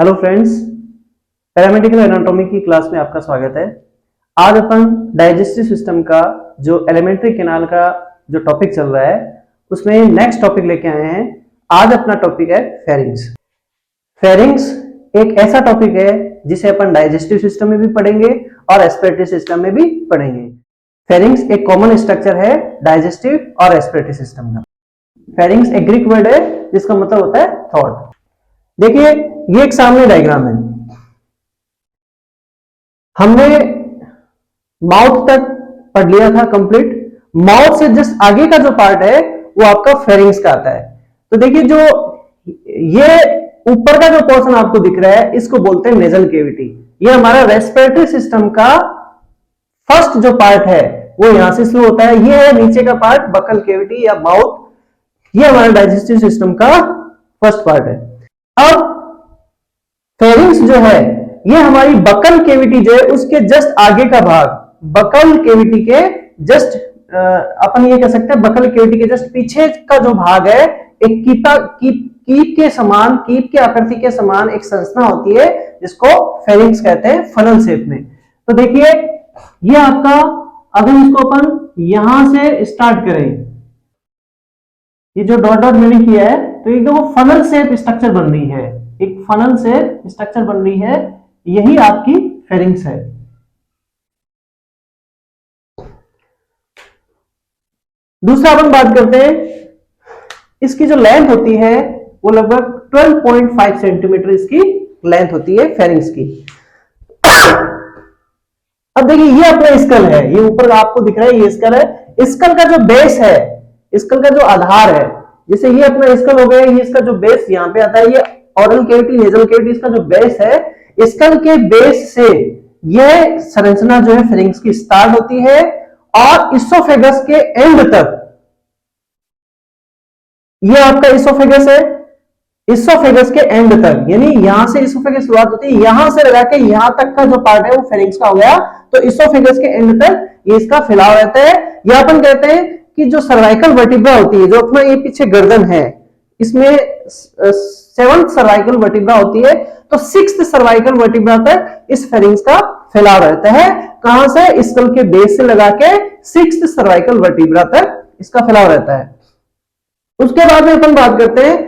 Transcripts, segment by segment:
Hello friends, paramedical anatomy की class में आपका स्वागत है। आज अपन डाइजेस्टिव सिस्टम का जो एलिमेंट्री कैनाल का जो टॉपिक चल रहा है उसमें नेक्स्ट टॉपिक लेके आए हैं। आज अपना टॉपिक है फेरिंग्स। फेरिंग्स एक ऐसा टॉपिक है जिसे अपन डाइजेस्टिव सिस्टम में भी पढ़ेंगे और रेस्पिरेटरी सिस्टम में भी पढ़ेंगे। फेरिंग्स एक कॉमन स्ट्रक्चर है डाइजेस्टिव और रेस्पिरेटरी सिस्टम का। फेरिंग्स एक ग्रीक वर्ड है जिसका मतलब होता है थ्रोट। देखिए, ये एक सामने डायग्राम है। हमने माउथ तक पढ़ लिया था कंप्लीट। माउथ से जस्ट आगे का जो पार्ट है वो आपका फेरिंग्स का आता है। तो देखिए, जो ये ऊपर का जो पोर्शन आपको दिख रहा है इसको बोलते हैं नेजल कैविटी। ये हमारा रेस्पिरेटरी सिस्टम का फर्स्ट जो पार्ट है वो यहां से शुरू होता है। ये है नीचे का पार्ट, बकल कैविटी या माउथ। ये हमारा डाइजेस्टिव सिस्टम का फर्स्ट पार्ट है। अब फेरिंग्स जो है ये हमारी बकल कैविटी जो है उसके जस्ट आगे का भाग, बकल कैविटी के जस्ट अपन ये कह सकते हैं बकल कैविटी के जस्ट पीछे का जो भाग है, एक कीप के समान, कीप के आकृति के समान एक संरचना होती है जिसको फेरिंग्स कहते हैं, फनल शेप में। तो देखिए, ये आपका, अगर इसको अपन यहां से स्टार्ट करें, ये जो डॉट डॉट मैंने किया है, तो एक देखो फनल शेप स्ट्रक्चर बन रही है, एक फनल शेप स्ट्रक्चर बन रही है। यही आपकी फेरिंग्स है। दूसरा अपन बात करते हैं, इसकी जो लेंथ होती है वो लगभग 12.5 सेंटीमीटर इसकी लेंथ होती है फेरिंग्स की। अब देखिए, ये अपना स्कल है, ये ऊपर आपको दिख रहा है, ये स्कल है। स्कल का जो बेस है, स्कल का जो आधार है, जैसे ये अपना स्कल हो गया, ये इसका जो बेस यहाँ पे आता है, ये ओरल कैविटी, नेजल कैविटी, इसका जो बेस है, स्कल के बेस से यह संरचना जो है फेरिंग्स की स्टार्ट होती है और इसोफेगस के एंड तक, ये आपका इसोफेगस है, इसोफेगस के एंड तक, यानी यहां से इसोफेगस शुरुआत होती है, यहां से लगा के यहां तक का जो पार्ट है वो फेरिंग्स का हो गया। तो इसोफेगस के एंड तक ये इसका फैलाव रहता है। या अपन कहते हैं कि जो सर्वाइकल वर्टिब्रा होती है, जो अपना ये पीछे गर्दन है, इसमें 7th सर्वाइकल वर्टिब्रा होती है, तो 6th सर्वाइकल वर्टिब्रा तक इस फेरिंग्स का फैलाव रहता है। कहां से? स्कल के बेस से लगा के 6th सर्वाइकल वर्टिब्रा तक इसका फैलाव रहता है। उसके बाद में अपन बात करते हैं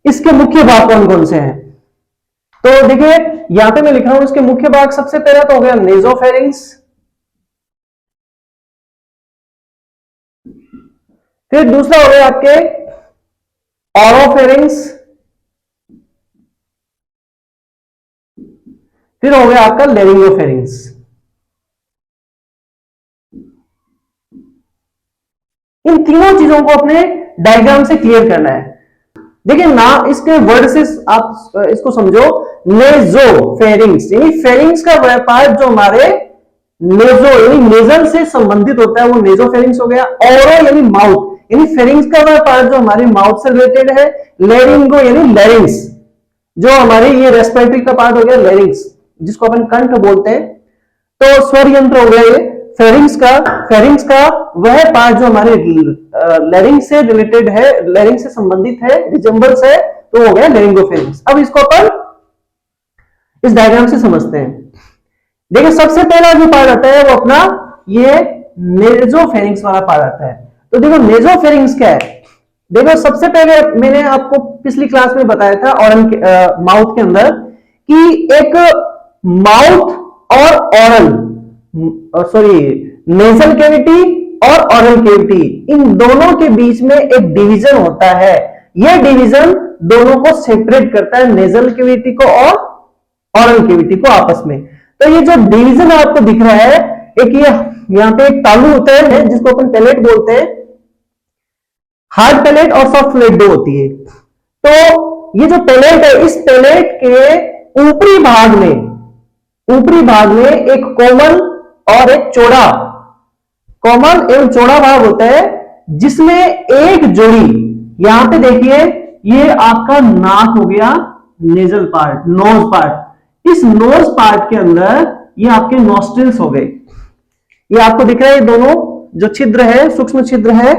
इसके मुख्य भाग कौन कौन से हैं। तो देखिए, यहां पे मैं लिख रहा हूं इसके मुख्य भाग। सबसे पहला तो हो गया नेजोफेरिंग्स, फिर दूसरा हो गया आपके ओरोफेरिंग्स, फिर हो गया आपका लेरिंगोफेरिंग्स। इन तीनों चीजों को अपने डायग्राम से क्लियर करना है। देखिए ना, इसके वर्ड से आप इसको समझो, नेजोफेरिंग्स यानी फेरिंग्स का वह पार्ट जो हमारे नेजो यानी नेजल से संबंधित होता है वो नेजोफेरिंग्स हो गया। ओरो यानी माउथ, यानी फेरिंग्स का वह पार्ट जो हमारे माउथ से रिलेटेड है। लेरिंगो यानी लेरिंग्स, जो हमारे ये रेस्पिरेटरी का पार्ट हो गया लेरिंग्स, जिसको अपन कंठ बोलते हैं। तो स्वर यंत्र हो गया ये फेरिंग्स का वह पार्ट जो हमारे लेरिंग्स से रिलेटेड है, लेरिंग्स से संबंधित है, रिजेंबल्स है, तो हो गया लेरिंगोफेरिंग्स। अब इसको अपन इस डायग्राम से समझते हैं। देखिए, सबसे पहला जो पार्ट आता है वो अपना ये नेजोफेरिंग्स वाला पार्ट आता है। तो देखो, नेजोफेरिंग्स क्या है। देखो, सबसे पहले मैंने आपको पिछली क्लास में बताया था ओरल माउथ के अंदर कि एक माउथ और ओरल, सॉरी, नेजल कैविटी और ओरल कैविटी, इन दोनों के बीच में एक डिवीजन होता है। यह डिवीजन दोनों को सेपरेट करता है, नेजल कैविटी को और ओरल कैविटी को आपस में। तो ये जो डिवीजन आपको दिख रहा है, एक ये यहां पे एक तालू होता है जिसको अपन पैलेट बोलते हैं। हार्ड पैलेट और सॉफ्ट पैलेट दो होती है। तो ये जो पैलेट है, इस पैलेट के ऊपरी भाग में एक कोमल और एक चौड़ा, कोमल एवं चौड़ा भाग होता है, जिसमें एक जोड़ी, यहां पे देखिए, ये आपका नाक हो गया, नेजल पार्ट, नोज पार्ट। इस नोज पार्ट के अंदर ये आपके नॉस्ट्रिल्स हो गए। ये आपको दिख रहा है, ये दोनों जो छिद्र है, सूक्ष्म छिद्र है,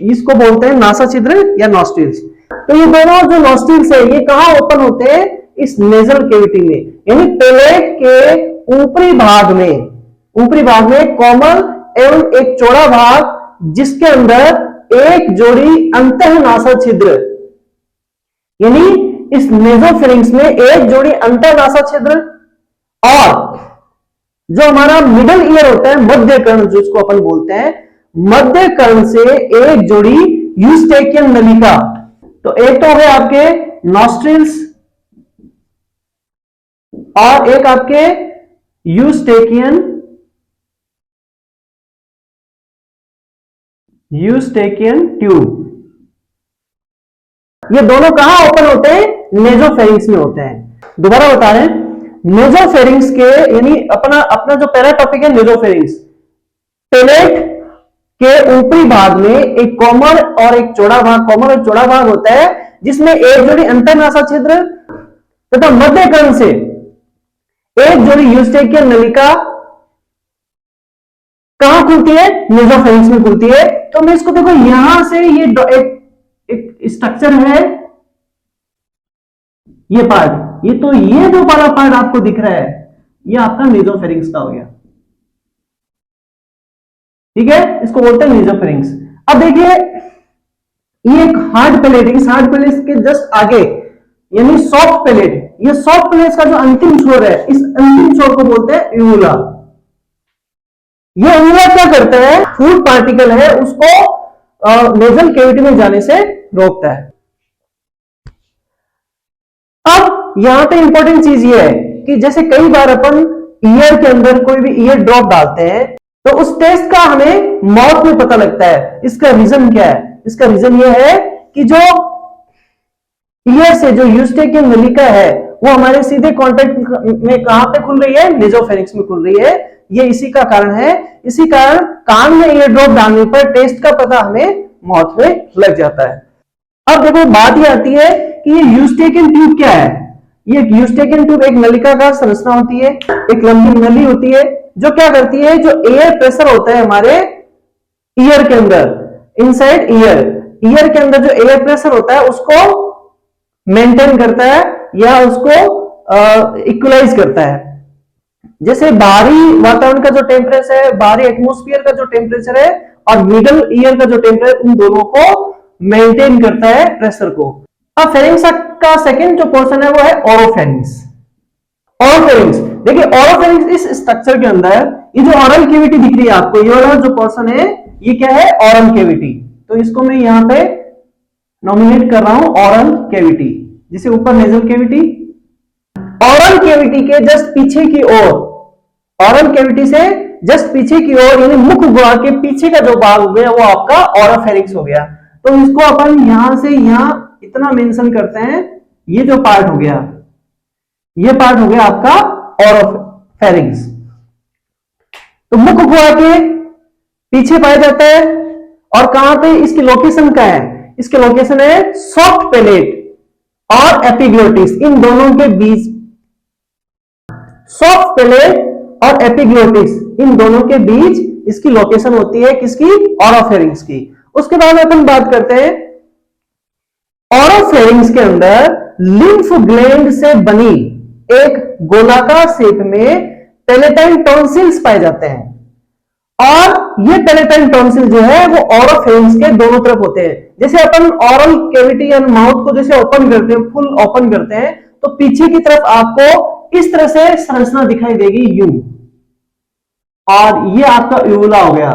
इसको बोलते हैं नासा छिद्र या नॉस्ट्रिल्स। तो ये दोनों जो नॉस्ट्रिल्स है ये कहां ओपन होते हैं? इस नेजल केविटी में, यानी पैलेट के ऊपरी भाग में कोमल एवं एक चौड़ा भाग जिसके अंदर एक जोड़ी अंतःनासा छिद्र, यानी इस नेजोफेरिंक्स में एक जोड़ी अंतःनासा छिद्र, और जो हमारा मिडल ईयर होता है, मध्य कर्ण जिसको अपन बोलते हैं, मध्य कर्ण से एक जोड़ी यूस्टेकियन नलिका। तो एक तो हो गए आपके नॉस्ट्रिल्स और एक आपके यूस्टेकियन ट्यूब। ये दोनों कहां ओपन होते हैं? नेजोफेरिंक्स में होते हैं। दोबारा बता रहे हैं, नेजोफेरिंक्स के यानी अपना जो पहला टॉपिक है नेजोफेरिंक्स, पैलेट के ऊपरी भाग में एक कोमल और एक चौड़ा भाग होता है जिसमें एक जोड़ी अंतःनासा छिद्र तथा मध्य कर्ण से एक जोड़ी यूस्टेकियन नलिका कहां खुलती है? नेजोफेरिंक्स में खुलती है। तो मैं इसको देखो, यहां से ये एक स्ट्रक्चर है, ये पार्ट, ये जो वाला पार्ट आपको दिख रहा है, ये आपका नेजोफेरिंक्स का हो गया। ठीक है, इसको बोलते हैं नेजोफेरिंक्स। अब देखिए, ये एक हार्ड पैलेट, इस हार्ड पैलेट के जस्ट आगे यानी सॉफ्ट पैलेट, ये सॉफ्ट पैलेट का जो अंतिम छोर है, इस अंतिम छोर को बोलते हैं यूला। ये यूला क्या करता है? फूड पार्टिकल है उसको नेजल केविटी में जाने से रोकता है। अब यहां पे इंपॉर्टेंट चीज ये है कि जैसे कई बार अपन ईयर के अंदर कोई भी ईयर ड्रॉप डालते हैं तो उस टेस्ट का हमें माउथ में पता लगता है। इसका रीजन क्या है? इसका रीजन ये है कि जो ईयर से जो यूस्टेकियन नलिका है वो हमारे सीधे कांटेक्ट में कहां पे खुल रही है? नेजोफेरिंक्स में खुल रही है। ये इसी का कारण है। इसी कारण कान में ईयर ड्रॉप डालने पर टेस्ट का पता हमें माउथ में लग जाता है। अब देखो, बात ये आती है कि ये यूस्टेकियन ट्यूब क्या है? ये यूस्टेकियन ट्यूब एक नलिकाकार संरचना होती है, एक लंबी नली होती है जो क्या करती है, जो एयर प्रेशर होता है हमारे ईयर के अंदर, इनसाइड ईयर के अंदर जो एयर प्रेशर होता है उसको मेंटेन करता है या उसको इक्वलाइज करता है। जैसे बाहरी वातावरण का जो टेम्परेचर है, बाहरी एटमॉस्फेयर का जो टेम्परेचर है और मिडल ईयर का जो टेम्परेचर, उन दोनों को मेंटेन करता है प्रेशर को। अब फेरिंक्स का सेकंड जो पोर्शन है वो है ओरोफेरिंक्स। ओरोफेरिंक्स देखिए, ओरोफेरिंक्स इस स्ट्रक्चर के अंदर ये जो ऑरल कैविटी दिख रही है आपको, ये वाला जो पोर्शन है ये क्या है? Oral cavity. तो इसको मैं यहां पे नॉमिनेट कर रहा हूं ऑरल कैविटी, जिसे ऊपर नेजल कैविटी। ऑरल कैविटी के जस्ट पीछे की ओर, ऑरल कैविटी से जस्ट पीछे की ओर यानी मुख गुहा के पीछे का जो भाग हो गया वो आपका ओरोफेरिंक्स हो गया। तो इसको अपन यहां से यहां इतना मेंशन करते हैं, ये जो पार्ट हो गया, ये पार्ट हो गया आपका ओरोफेरिंक्स। तो मुख गुहा के पीछे पाया जाता है और कहां पे इसकी लोकेशन क्या है? इसकी लोकेशन है सॉफ्ट पैलेट और एपिग्लोटिस, इन दोनों के बीच। सॉफ्ट पैलेट और एपिग्लोटिस, इन दोनों के बीच इसकी लोकेशन होती है, किसकी? ओरोफेरिंक्स की। उसके बाद अपन बात करते हैं ओरोफेरिंक्स के अंदर लिम्फ ग्लैंड से बनी एक गोलाकार शेप में पैलेटाइन टॉन्सिल्स पाए जाते हैं और ये पैलेटाइन टॉन्सिल जो है वो ओरोफेरिंक्स के दोनों तरफ होते हैं। जैसे अपन ऑरल कैविटी या माउथ को जैसे ओपन करते हैं, फुल ओपन करते हैं, तो पीछे की तरफ आपको इस तरह से संरचना दिखाई देगी यू, और ये आपका यूला हो गया,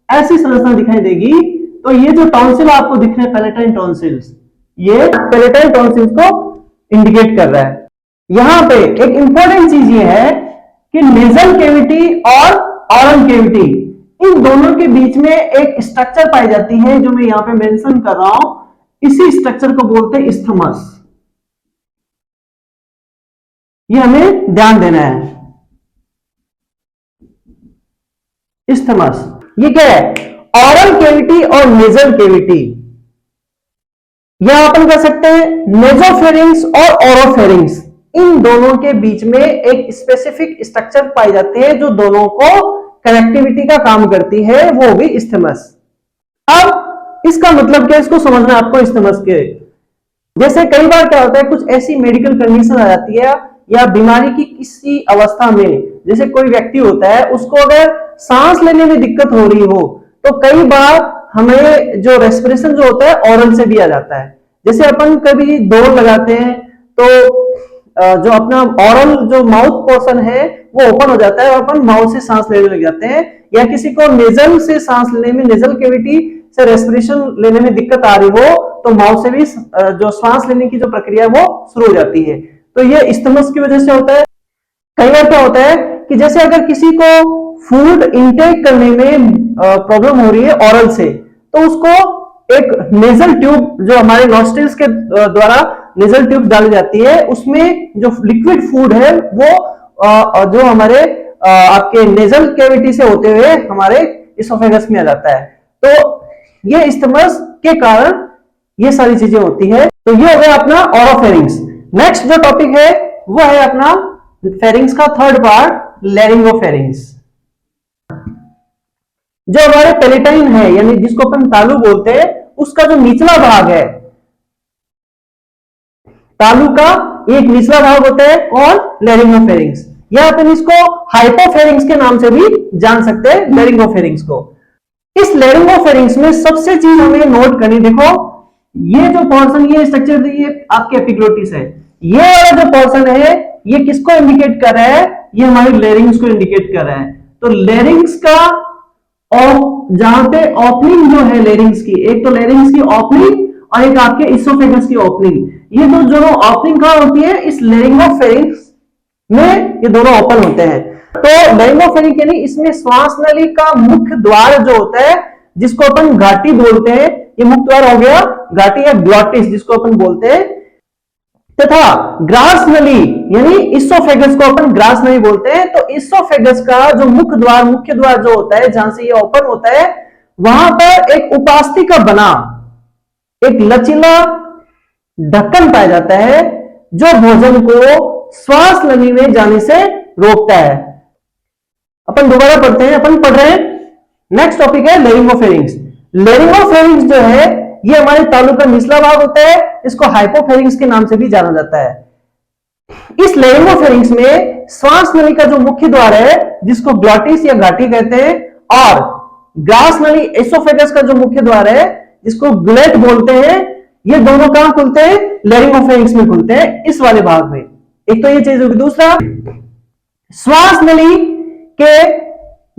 ऐसी संरचना दिखाई देगी। तो ये जो टॉन्सिल आपको दिख रहे हैं पैलेटाइन टॉन्सिल्स, ये पैलेटाइन टॉन्सिल्स को इंडिकेट कर रहा है। यहां पे एक इंपॉर्टेंट चीज ये है कि नेजल कैविटी और ऑरल कैविटी, इन दोनों के बीच में एक स्ट्रक्चर पाई जाती है जो मैं यहां पे मेंशन कर रहा हूं। इसी स्ट्रक्चर को बोलते हैं इस्थमस। ये हमें ध्यान देना है। इस्थमस ये क्या है? ऑरल कैविटी और नेजल कैविटी। यहां अपन कर सकते हैं नेजोफेरिंक्स और ओरोफेरिंक्स, इन दोनों के बीच में एक स्पेसिफिक स्ट्रक्चर पाई जाती है जो दोनों को कनेक्टिविटी का काम करती है, वो भी इस्थमस। अब इसका मतलब क्या, इसको समझना है आपको। इस्थमस के जैसे कई बार क्या होता है, कुछ ऐसी मेडिकल कंडीशन आ जाती है या बीमारी की किसी अवस्था में, जैसे कोई व्यक्ति होता है उसको अगर सांस लेने में दिक्कत हो रही हो, तो कई बार हमें जो रेस्पिरेशन जो होता है ऑरल से भी आ जाता है। जैसे अपन कभी दौड़ लगाते हैं तो जो अपना ऑरल जो माउथ पोर्शन है वो ओपन हो जाता है और अपन माउथ से सांस लेने लग जाते हैं, या किसी को नेजल से सांस लेने में, नेजल कैविटी से रेस्पिरेशन लेने में दिक्कत आ रही हो तो माउथ से भी जो सांस लेने की जो प्रक्रिया है वो शुरू हो जाती है। तो ये इस्तेमस की वजह से होता है। कई बार क्या होता है कि जैसे अगर किसी को फूड इनटेक करने में प्रॉब्लम हो रही है ऑरल से, तो उसको एक नेजल ट्यूब जो हमारे नॉस्ट्रिल्स के द्वारा नेजल ट्यूब डाली जाती है, उसमें जो लिक्विड फूड है वो जो हमारे आपके नेजल कैविटी से होते हुए हमारे इसोफेगस में आ जाता है। तो ये इस्तेमस के कारण ये सारी चीजें होती है। तो ये हो गया अपना ओरोफेरिंग्स। नेक्स्ट जो टॉपिक है वो है अपना फेरिंग्स का थर्ड पार्ट, लैरिंगोफेरिंग्स। जो हमारे पेलेटाइन है यानी जिसको अपन तालू बोलते हैं, उसका जो निचला भाग है, तालू का एक निचला भाग होता है और लैरिंगोफेरिंग्स, या अपन इसको हाइपोफेरिंग्स के नाम से भी जान सकते हैं लैरिंगोफेरिंग्स को। इस लैरिंगोफेरिंग्स में सबसे चीज हमें नोट करनी, देखो ये जो पोर्शन, ये स्ट्रक्चर, ये आपके एपिग्लोटिस है, ये वाला जो पोर्शन है ये किसको इंडिकेट कर रहा है, ये हमारे लैरिंग्स को इंडिकेट कर रहा है। तो लैरिंग्स का और जहां पे ओपनिंग जो है लैरिंग्स की, एक तो लैरिंग्स की ओपनिंग और एक आपके इसोफेगस की ओपनिंग, ये जो ओपनिंग कहां होती है, इस लैरिंगोफेरिंग्स में ये दोनों ओपन होते हैं। तो लैरिंगोफेरिंग यानी इसमें श्वास नली का मुख्य द्वार जो होता है, जिसको अपन घाटी बोलते हैं, ये मुख्य द्वार हो गया घाटी या ग्लॉटिस जिसको अपन बोलते हैं, तथा ग्रास नली यानी इसोफेगस को अपन ग्रास नली बोलते हैं। तो इसोफेगस का जो मुख्य द्वार जो होता है, जहां से ये ओपन होता है, वहां पर एक उपास्थि का बना एक लचीला ढक्कन पाया जाता है, जो भोजन को श्वास नली में जाने से रोकता है। अपन दोबारा पढ़ते हैं, अपन पढ़ रहे हैं, नेक्स्ट टॉपिक है लैरिंगोफेरिंग्स। लैरिंगोफेरिंग्स जो है ये हमारे तालू का निचला भाग होता है, इसको हाइपोफेरिंग्स के नाम से भी जाना जाता है। इस लैरिंगोफेरिंग्स में श्वास नली का जो मुख्य द्वार है, जिसको ग्लॉटिस या घाटी कहते हैं, और ग्रास नली एसोफेगस का जो मुख्य द्वार है, जिसको ग्लेट बोलते हैं, ये दोनों कहां खुलते हैं, लैरिंगोफेरिंग्स में खुलते हैं, इस वाले भाग में। एक तो ये चीज होगी। दूसरा, श्वास नली के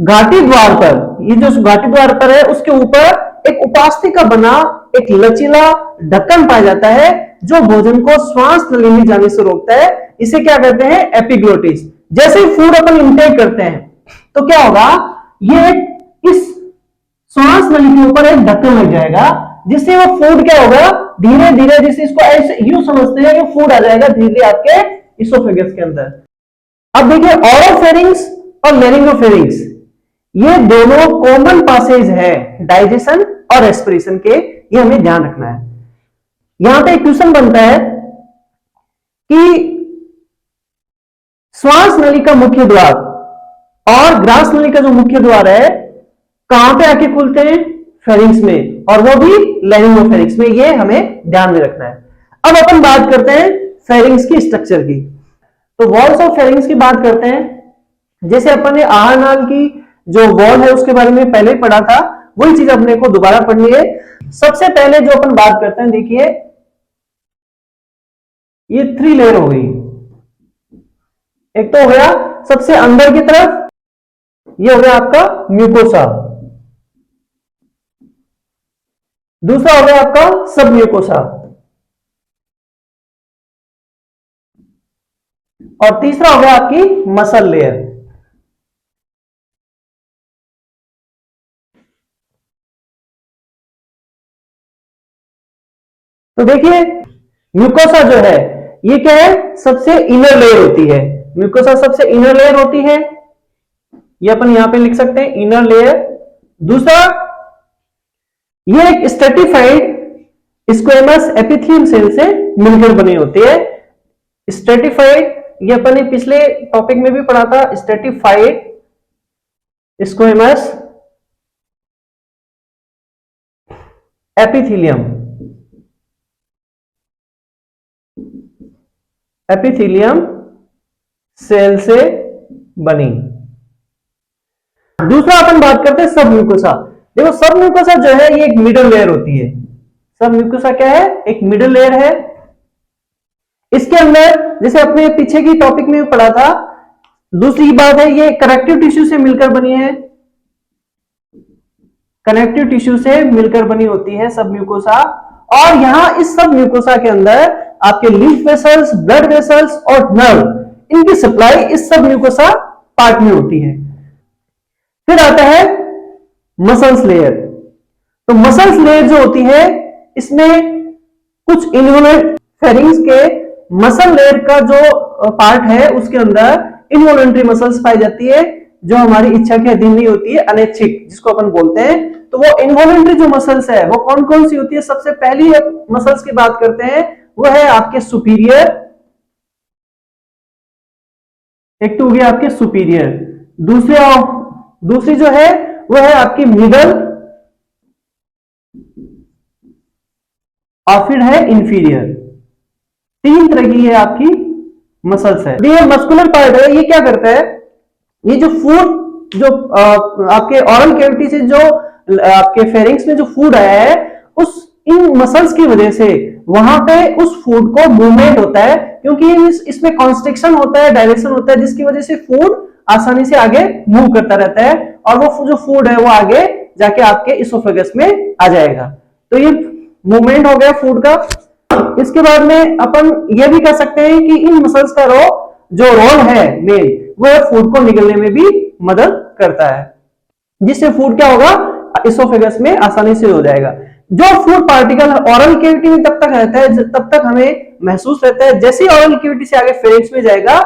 घाटी द्वार पर, ये जो घाटी द्वार पर है उसके ऊपर एक उपास्थि का बना एक लचीला ढक्कन पाया जाता है, जो भोजन को श्वास नली में जाने से रोकता है। इसे क्या कहते हैं, एपिग्लोटिस। जैसे ही फूड अपन इंटेक करते हैं तो क्या होगा, ये इस श्वास नली के ऊपर एक ढक्कन लग जाएगा, जिससे वो फूड क्या होगा, धीरे धीरे, जिससे इसको ऐसे यूं समझते हैं कि फूड आ जाएगा धीरे धीरे आपके इसोफेगस के अंदर। अब देखिए ओरोफेरिंग्स और लैरिंगोफेरिंग्स, ये दोनों कॉमन पासेज है डाइजेशन और रेस्पिरेशन के, ये हमें ध्यान रखना है। यहां पे एक क्वेश्चन बनता है कि श्वास नली का मुख्य द्वार और ग्रास नली का जो मुख्य द्वार है कहां पे आके खुलते हैं, फेरिंग्स में, और वो भी लैरिंगोफेरिंग्स में, ये हमें ध्यान में रखना है। अब अपन बात करते हैं फेरिंग्स की स्ट्रक्चर की। तो वॉल्स ऑफ फेरिंग्स की बात करते हैं। जैसे अपन ने आहार नाल की जो वॉल है उसके बारे में पहले पढ़ा था, वही चीज अपने को दोबारा पढ़नी है। सबसे पहले जो अपन बात करते हैं, देखिए ये 3 लेयर हो गई। एक तो हो गया सबसे अंदर की तरफ, ये हो गया आपका म्यूकोसा। दूसरा हो गया आपका सब म्यूकोसा, और तीसरा हो गया आपकी मसल लेयर। तो देखिए म्यूकोसा जो है ये क्या है, सबसे इनर लेयर होती है। म्यूकोसा सबसे इनर लेयर होती है, ये अपन यहां पे लिख सकते हैं, इनर लेयर। दूसरा, ये एक स्ट्रेटिफाइड स्क्वेमस एपिथेलियम सेल से मिलकर बनी होती है। स्ट्रेटिफाइड, ये अपन ने पिछले टॉपिक में भी पढ़ा था, stratified squamous epithelium. Epithelium cell से बनी। दूसरा अपन बात करते हैं सब म्यूकोसा। देखो सब म्यूकोसा जो है ये एक मिडल लेयर होती है। सब म्यूकोसा क्या है? एक मिडल लेयर है। इसके अंदर जैसे अपने पीछे की टॉपिक में पढ़ा था, दूसरी बात है ये कनेक्टिव टिश्यू से मिलकर बनी है। कनेक्टिव टिश्यू से मिलकर बनी होती है सब म्यूकोसा। और यहां इस सब म्यूकोसा के अंदर आपके लिम्फ वेसल्स, ब्लड वेसल्स और नर्व, इनकी सप्लाई इस सब म्यूकोसा पार्ट में होती है। फिर आता है मसल्स लेयर। तो मसल्स लेयर जो होती है इसमें कुछ इन्वॉल्वेंट फेरिंग्स के मसल लेयर का जो पार्ट है उसके अंदर इनवॉलंटरी मसल्स पाई जाती है जो हमारी इच्छा के अधीन नहीं होती है, अनैच्छिक जिसको अपन बोलते हैं। तो वो इनवॉलंटरी जो मसल्स है वो कौन कौन सी होती है? सबसे पहली मसल्स की बात करते हैं वो है आपके सुपीरियर। एक तो हो गया आपके सुपीरियर, दूसरी जो है वो है आपकी मिडल और फिर है इंफीरियर। तीन तरह की है आपकी मसल्स है। ये मस्कुलर पार्ट है, ये क्या करता है? ये जो फूड जो आपके ऑरल कैविटी से जो आपके फेरिंग्स में जो फूड आया है उस इन मसल्स की वजह से वहां पे उस फूड को मूवमेंट होता है, क्योंकि इसमें कॉन्स्ट्रिक्शन होता है, डायरेक्शन होता है, जिसकी वजह से फूड आसानी से आगे मूव करता रहता है और वो जो फूड है वो आगे जाके आपके इसोफेगस में आ जाएगा। तो ये मूवमेंट हो गया फूड का। इसके बाद में अपन ये भी कह सकते हैं कि इन मसल्स का जो रोल है मेन, वो फूड को निगलने में भी मदद करता है, जिससे फूड क्या होगा? इसोफेगस में आसानी से हो जाएगा। जो फूड पार्टिकल ऑरल कैविटी में तब तक रहता है तब तक हमें महसूस रहता है, जैसे ही ऑरल कैविटी से आगे फेरिंग्स में जाएगा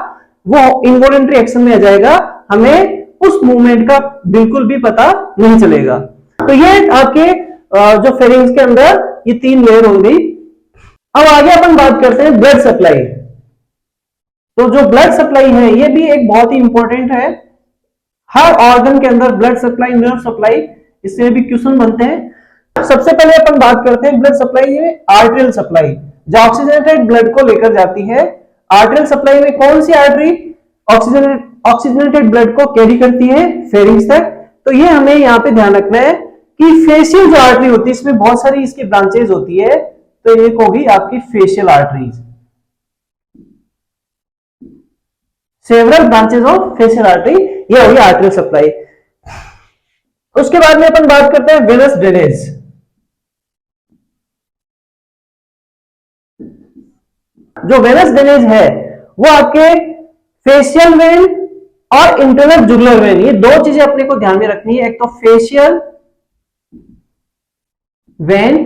वो इनवॉलंटरी एक्शन में आ जाएगा, हमें उस मूवमेंट का बिल्कुल भी पता नहीं चलेगा। तो ये आपके जो फेरिंग्स के अंदर ये तीन लेयर होंगी। अब आगे अपन बात करते हैं ब्लड सप्लाई। तो जो ब्लड सप्लाई है ये भी एक बहुत ही इंपॉर्टेंट है। हर ऑर्गन के अंदर ब्लड सप्लाई, नर्व सप्लाई, इससे भी क्वेश्चन बनते हैं। सबसे पहले अपन बात करते हैं ब्लड सप्लाई में आर्टरियल सप्लाई, जो ऑक्सीजनेटेड ब्लड को लेकर जाती है। आर्टरियल सप्लाई में कौन सी आर्टरी ऑक्सीजनेटेड ब्लड को कैरी करती है फेरिंग्स तक? तो ये हमें यहाँ पे ध्यान रखना है कि फेशियल जो आर्टरी होती है इसमें बहुत सारी इसकी ब्रांचेज होती है। तो एक होगी आपकी facial arteries, several branches of facial artery, ये होगी आर्टरियल सप्लाई। उसके बाद में अपन बात करते हैं वेनस ड्रेनेज। जो वेनस ड्रेनेज है वो आपके फेशियल वेन और इंटरनल जुगुलर वेन, ये दो चीजें अपने को ध्यान में रखनी है। एक तो फेशियल वेन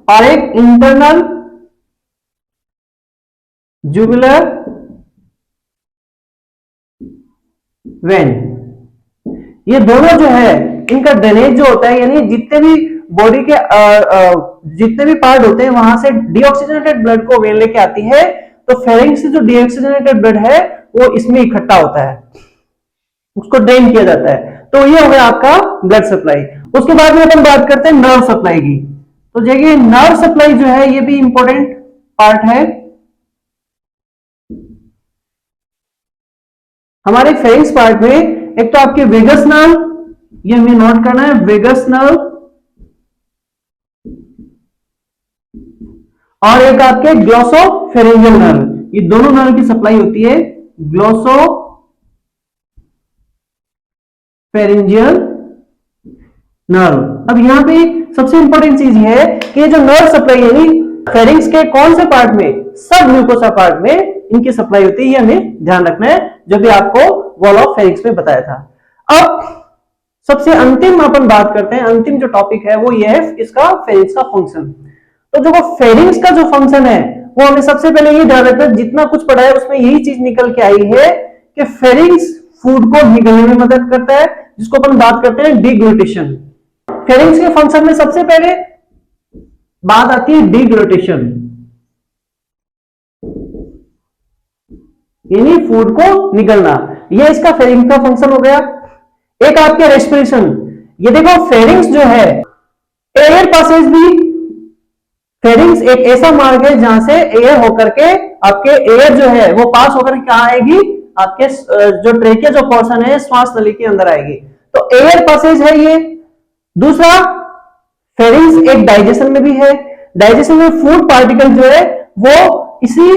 और एक इंटरनल जुगुलर वेन, ये दोनों जो है इनका ड्रेनेज जो होता है, यानी जितने भी बॉडी के जितने भी पार्ट होते हैं वहां से डीऑक्सीजनेटेड ब्लड को वेन लेके आती है। तो फेरिंग्स से जो डीऑक्सीजनेटेड ब्लड है वो इसमें इकट्ठा होता है, उसको ड्रेन किया जाता है। तो ये हो गया आपका ब्लड सप्लाई। उसके बाद में अपन बात करते हैं नर्व सप्लाई की। तो देखिए नर्व सप्लाई जो है ये भी इंपॉर्टेंट पार्ट है। हमारे फेरिंग्स पार्ट में एक तो आपके वेगस नर्व, ये हमें नोट करना है, वेगस नर्व, और एक आपके ग्लॉसोफेरेंजियल नर्व, ये दोनों नर्व की सप्लाई होती है ग्लॉसोफेरेंजियल नर्व। अब यहां पे सबसे इंपॉर्टेंट चीज ये है कि जो नर्व सप्लाई यानी फेरिंग्स के कौन से पार्ट में? सब म्यूकोसा पार्ट में इनकी सप्लाई होती है, ये हमें ध्यान रखना है, जो भी आपको वॉल ऑफ फेरिंग्स में बताया था। अब सबसे अंतिम अपन बात करते हैं, अंतिम जो टॉपिक है वो ये है इसका फेरिंग्स का फंक्शन। तो जो फेरिंग्स का जो फंक्शन है वो हमें सबसे पहले ये ध्यान रखना है, जितना कुछ पढ़ा है उसमें यही चीज निकल के आई है कि फेरिंग्स फूड को निगलने में मदद करता है, जिसको अपन बात करते हैं डिग्लूटेशन। फेरिंग्स के फंक्शन में सबसे पहले बात आती है डिग्लूटेशन, यानी फूड को निगलना, ये इसका फेरिंग्स का फंक्शन हो गया। एक आपके रेस्पिरेशन, ये देखो फेरिंग्स जो है एयर पासेज भी, फेरिंग्स एक ऐसा मार्ग है जहां से एयर होकर के आपके एयर जो है वो पास होकर कहां आएगी, आपके जो ट्रेकिया जो पोर्शन है श्वास नली के अंदर आएगी। तो एयर पासेज है ये। दूसरा, फेरिंग्स एक डाइजेशन में भी है। डाइजेशन में फूड पार्टिकल जो है वो इसी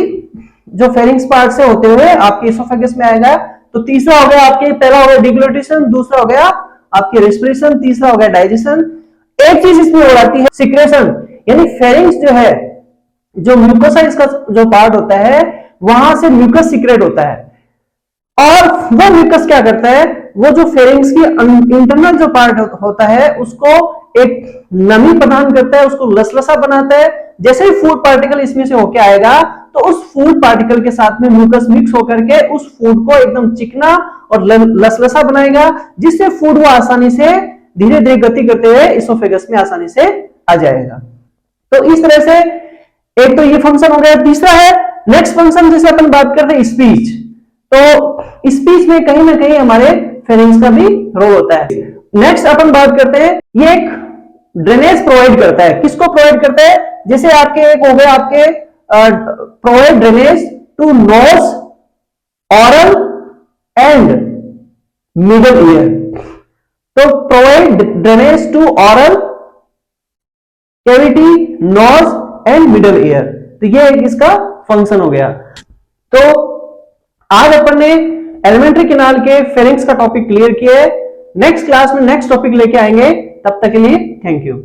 जो फेरिंग्स पार्ट से होते हुए आपके इसोफेगस में आएगा। तो तीसरा हो गया आपके, पहला हो गया डिग्लूटेशन, दूसरा हो गया आपकी रेस्पिरेशन, तीसरा हो गया डाइजेशन। एक चीज इसमें हो जाती है सिक्रेशन, यानी फेरिंग्स जो है, जो म्यूकोसा इसका जो पार्ट होता है वहां से म्यूकस सीक्रेट होता है। और वो म्यूकस क्या करता है, वो जो फेरिंग्स की इंटरनल जो पार्ट होता है उसको एक नमी प्रदान करता है, उसको लसलसा बनाता है। जैसे ही फूड पार्टिकल इसमें से होके आएगा तो उस फूड पार्टिकल के साथ में म्यूकस मिक्स होकर के उस फूड को एकदम चिकना और लसलसा बनाएगा, जिससे फूड वो आसानी से धीरे धीरे गति करते हुए इसोफेगस में आसानी से आ जाएगा। तो इस तरह से एक तो ये फंक्शन हो गया। तीसरा है नेक्स्ट फंक्शन, जैसे अपन बात करते हैं स्पीच, तो स्पीच में कहीं ना कहीं हमारे फेरिंग्स का भी रोल होता है। नेक्स्ट अपन बात करते हैं, ये एक ड्रेनेज प्रोवाइड करता है। किसको प्रोवाइड करता है, जैसे आपके एक हो गए आपके provide drainage to nose, aural and middle ear. तो provide drainage to aural cavity, nose and middle ear. तो ये एक इसका फंक्शन हो गया। तो आज अपन ने एलिमेंट्री कैनाल के फेरिंग्स का टॉपिक क्लियर किया है। नेक्स्ट क्लास में नेक्स्ट टॉपिक लेके आएंगे, तब तक के लिए थैंक यू।